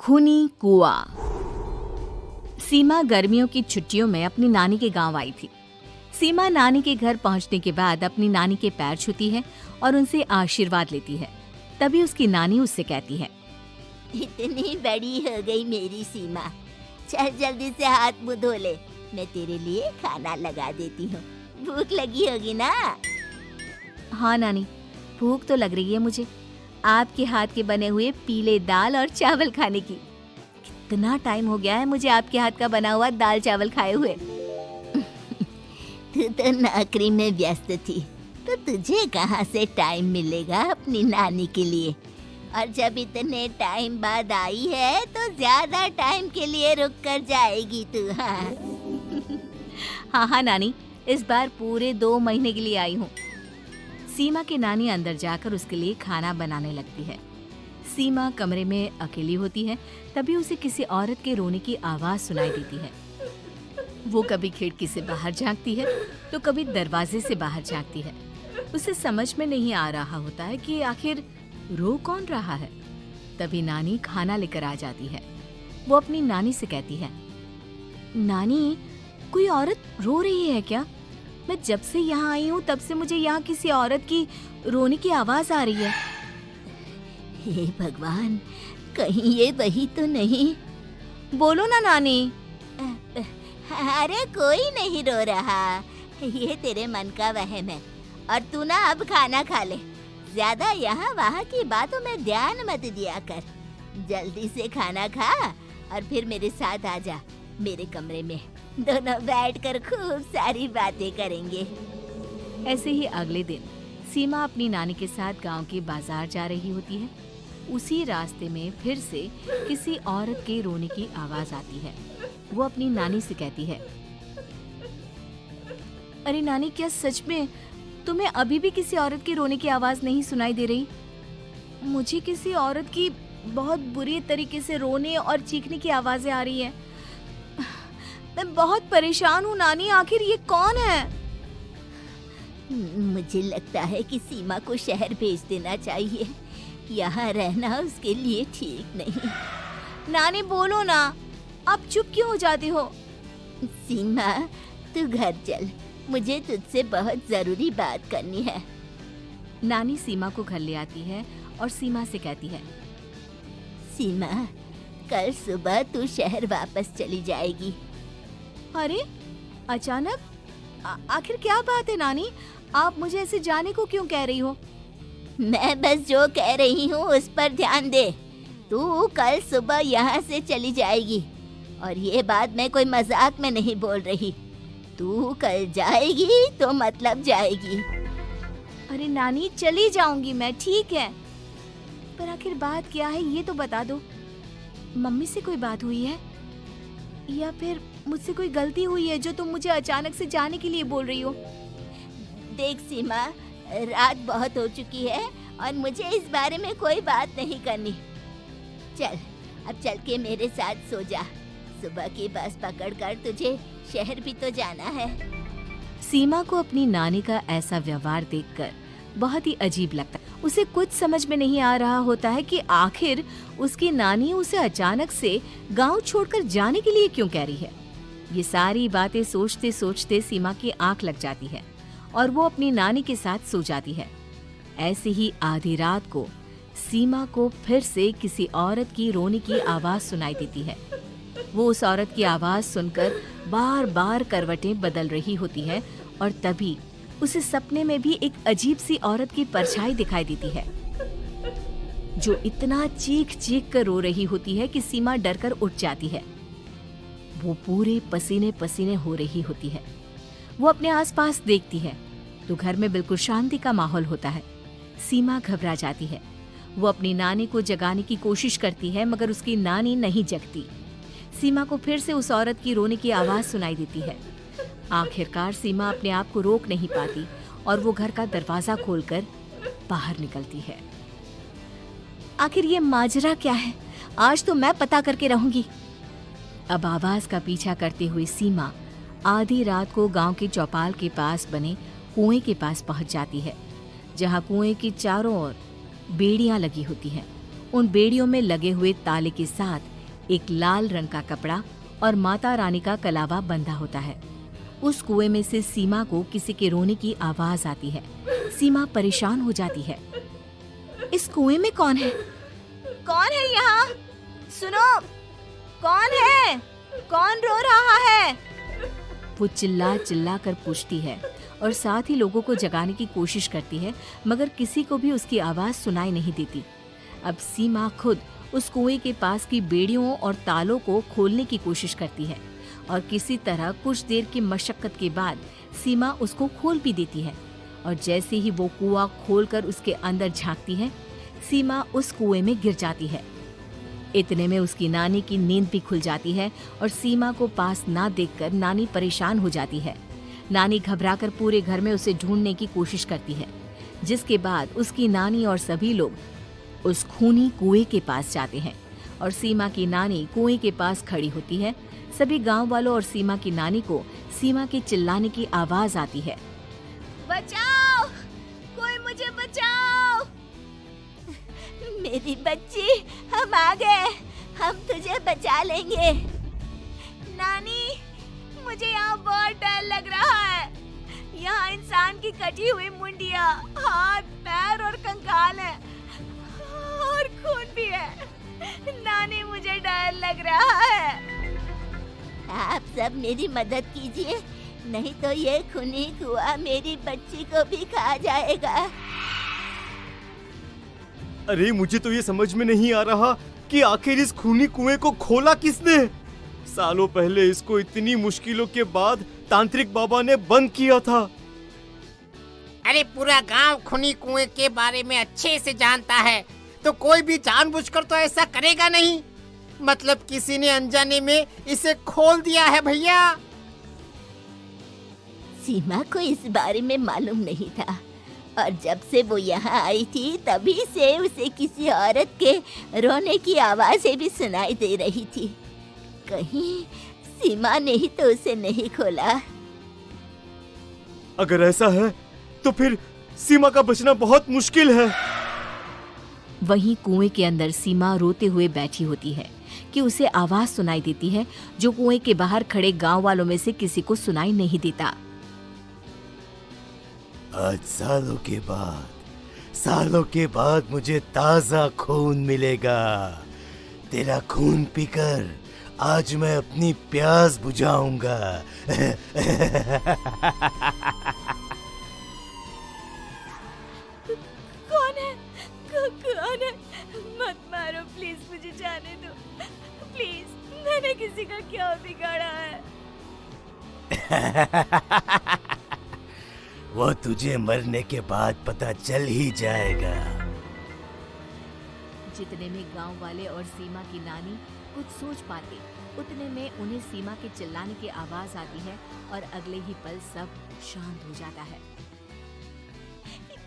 खूनी कुआं। सीमा गर्मियों की छुट्टियों में अपनी नानी के गांव आई थी। सीमा नानी के घर पहुंचने के बाद अपनी नानी के पैर छूती है और उनसे आशीर्वाद लेती है। तभी उसकी नानी उससे कहती है, इतनी बड़ी हो गई मेरी सीमा, चल जल्दी से हाथ मुंह धो ले, मैं तेरे लिए खाना लगा देती हूँ। भूख लगी होगी ना? हाँ नानी, भूख तो लग रही है मुझे, आपके हाथ के बने हुए पीले दाल और चावल खाने की। कितना टाइम हो गया है मुझे आपके हाथ का बना हुआ दाल चावल खाए हुए। तू तो नौकरी में व्यस्त थी, तो तुझे कहाँ से टाइम मिलेगा अपनी नानी के लिए? और जब इतने टाइम बाद आई है तो ज्यादा टाइम के लिए रुक कर जाएगी तू। हाँ नानी, इस बार पूरे 2 महीने के लिए आई हूँ। सीमा की नानी अंदर जाकर उसके लिए खाना बनाने लगती है। सीमा कमरे में अकेली होती है, तभी उसे किसी औरत के रोने की आवाज सुनाई देती है। वो कभी खिड़की से बाहर झांकती है तो कभी दरवाजे से बाहर झांकती है। उसे समझ में नहीं आ रहा होता है कि आखिर रो कौन रहा है। तभी नानी खाना लेकर आ जाती है। वो अपनी नानी से कहती है, नानी, कोई औरत रो रही है क्या? मैं जब से यहाँ आई हूँ तब से मुझे यहाँ किसी औरत की रोने की आवाज आ रही है। हे भगवान, कहीं ये वही तो नहीं? बोलो ना नानी। अरे कोई नहीं रो रहा, ये तेरे मन का वहम है। और तू ना अब खाना खा ले, ज्यादा यहाँ वहाँ की बातों में ध्यान मत दिया कर। जल्दी से खाना खा और फिर मेरे साथ आ जा मेरे कमरे में, दोनों बैठकर खूब सारी बातें करेंगे। ऐसे ही अगले दिन सीमा अपनी नानी के साथ गांव के बाजार जा रही होती है। उसी रास्ते में फिर से किसी औरत के रोने की आवाज आती है। वो अपनी नानी से कहती है, अरे नानी, क्या सच में तुम्हें अभी भी किसी औरत के रोने की आवाज नहीं सुनाई दे रही? मुझे किसी औरत की बहुत बुरी तरीके से रोने और चीखने की आवाजें आ रही है। मैं बहुत परेशान हूँ नानी, आखिर ये कौन है? मुझे लगता है कि सीमा को शहर भेज देना चाहिए, यहाँ रहना उसके लिए ठीक नहीं। नानी बोलो ना, आप चुप क्यों हो जाती हो? सीमा, तू घर चल, मुझे तुझसे बहुत जरूरी बात करनी है। नानी सीमा को घर ले आती है और सीमा से कहती है, सीमा, कल सुबह तू शहर वापस चली जाएगी। अरे अचानक? आखिर क्या बात है नानी, आप मुझे ऐसे जाने को क्यों कह रही हो? मैं बस जो कह रही हूँ उस पर ध्यान दे। तू कल सुबह यहाँ से चली जाएगी, और ये बात मैं कोई मजाक में नहीं बोल रही। तू कल जाएगी तो मतलब जाएगी। अरे नानी, चली जाऊंगी मैं, ठीक है, पर आखिर बात क्या है ये तो बता दो। मम्मी से कोई बात हुई है या फिर मुझसे कोई गलती हुई है जो तुम मुझे अचानक से जाने के लिए बोल रही हो? देख सीमा, रात बहुत हो चुकी है और मुझे इस बारे में कोई बात नहीं करनी। चल, अब चल के मेरे साथ सो जा। सुबह की बस पकड़कर तुझे शहर भी तो जाना है। सीमा को अपनी नानी का ऐसा व्यवहार देखकर बहुत ही अजीब लगता है। उसे कुछ समझ में नहीं आ रहा होता है कि आखिर उसकी नानी उसे अचानक से गांव छोड़कर जाने के लिए क्यों कह रही है। ये सारी बातें सोचते सोचते सीमा की आंख लग जाती है और वो अपनी नानी के साथ सो जाती है। ऐसे ही आधी रात को सीमा को फिर से किसी औरत की रोने की आवाज सुनाई देती है। वो उस औरत की आवाज सुनकर बार बार करवटें बदल रही होती है और तभी उसे सपने में भी एक अजीब सी औरत की परछाई दिखाई देती है, जो इतना चीख चीख कर रो रही होती है कि सीमा डरकर उठ जाती है। वो पूरे पसीने पसीने हो रही होती है। वो अपने आसपास देखती है तो घर में बिल्कुल शांति का माहौल होता है। सीमा घबरा जाती है। वो अपनी नानी को जगाने की कोशिश करती है, मगर उसकी नानी नहीं जगती। सीमा को फिर से उस औरत की रोने की आवाज सुनाई देती है। आखिरकार सीमा अपने आप को रोक नहीं पाती और वो घर का दरवाजा खोलकर बाहर निकलती है। आखिर ये माजरा क्या है? आज तो मैं पता करके रहूंगी। अब आवाज का पीछा करते हुए सीमा आधी रात को गांव के चौपाल के पास बने कुएं के पास पहुंच जाती है, जहां कुएं की चारों ओर बेड़ियां लगी होती हैं। उन बेड़ियों में लगे हुए ताले के साथ एक लाल रंग का कपड़ा और माता रानी का कलावा बंधा होता है। उस कुएं में से सीमा को किसी के रोने की आवाज आती है। सीमा परेशान हो जाती है। इस कुएं में कौन है? कौन है यहाँ? सुनो, कौन है? कौन रो रहा है? वो चिल्ला चिल्ला कर पूछती है और साथ ही लोगों को जगाने की कोशिश करती है, मगर किसी को भी उसकी आवाज सुनाई नहीं देती। अब सीमा खुद उस कुएं के पास की बेड़ियों और तालों को खोलने की कोशिश करती है और किसी तरह कुछ देर की मशक्कत के बाद सीमा उसको खोल भी देती है। और जैसे ही वो कुआं खोलकर उसके अंदर झांकती है, सीमा उस कुएं में गिर जाती है। इतने में उसकी नानी की नींद भी खुल जाती है और सीमा को पास ना देखकर नानी परेशान हो जाती है। नानी घबराकर पूरे घर में उसे ढूंढने की कोशिश करती है, जिसके बाद उसकी नानी और सभी लोग उस खूनी कुएं के पास जाते हैं और सीमा की नानी कुएं के पास खड़ी होती है। सभी गांव वालों और सीमा की नानी को सीमा के चिल्लाने की आवाज आती है। बचाओ, कोई मुझे बचाओ। मेरी बच्ची, हम आ गए, हम तुझे बचा लेंगे। नानी, मुझे यहाँ बहुत डर लग रहा है। यहाँ इंसान की कटी हुई मुंडियाँ, हाथ, पैर और कंकाल है और खून भी है। नानी, मुझे डर लग रहा है। आप सब मेरी मदद कीजिए, नहीं तो ये खूनी कुआं मेरी बच्ची को भी खा जाएगा। अरे मुझे तो ये समझ में नहीं आ रहा कि आखिर इस खूनी कुएं को खोला किसने। सालों पहले इसको इतनी मुश्किलों के बाद तांत्रिक बाबा ने बंद किया था। अरे पूरा गांव खूनी कुएं के बारे में अच्छे से जानता है, तो कोई भी जानबूझकर तो ऐसा करेगा नहीं। मतलब किसी ने अनजाने में इसे खोल दिया है भैया। सीमा को इस बारे में मालूम नहीं था और जब से वो यहाँ आई थी तभी से उसे किसी औरत के रोने की आवाजें भी सुनाई दे रही थी। कहीं सीमा ने ही तो उसे नहीं खोला। अगर ऐसा है तो फिर सीमा का बचना बहुत मुश्किल है। वहीं कुएं के अंदर सीमा रोते हुए बैठी होती है कि उसे आवाज सुनाई देती है जो कुएं के बाहर खड़े गांव वालों में से किसी को सुनाई नहीं देता। आज सालों के बाद मुझे ताजा खून मिलेगा। तेरा खून पीकर आज मैं अपनी प्यास बुझाऊंगा। कौन है? कौन है? मत मारो प्लीज, मुझे जाने दो प्लीज। मैंने किसी का क्या बिगाड़ा है? वो तुझे मरने के बाद पता चल ही जाएगा। जितने में गांव वाले और सीमा की नानी कुछ सोच पाते, उतने में उन्हें सीमा के चिल्लाने की आवाज आती है और अगले ही पल सब शांत हो जाता है।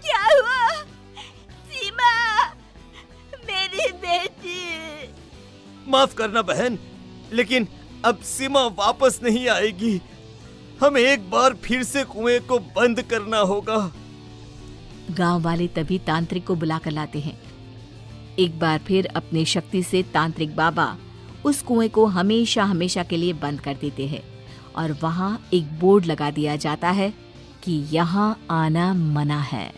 क्या हुआ? सीमा, मेरी बेटी। माफ करना बहन, लेकिन अब सीमा वापस नहीं आएगी। हमें एक बार फिर से कुएं को बंद करना होगा। गांव वाले तभी तांत्रिक को बुलाकर लाते हैं। एक बार फिर अपनी शक्ति से तांत्रिक बाबा उस कुएं को हमेशा हमेशा के लिए बंद कर देते हैं और वहां एक बोर्ड लगा दिया जाता है कि यहाँ आना मना है।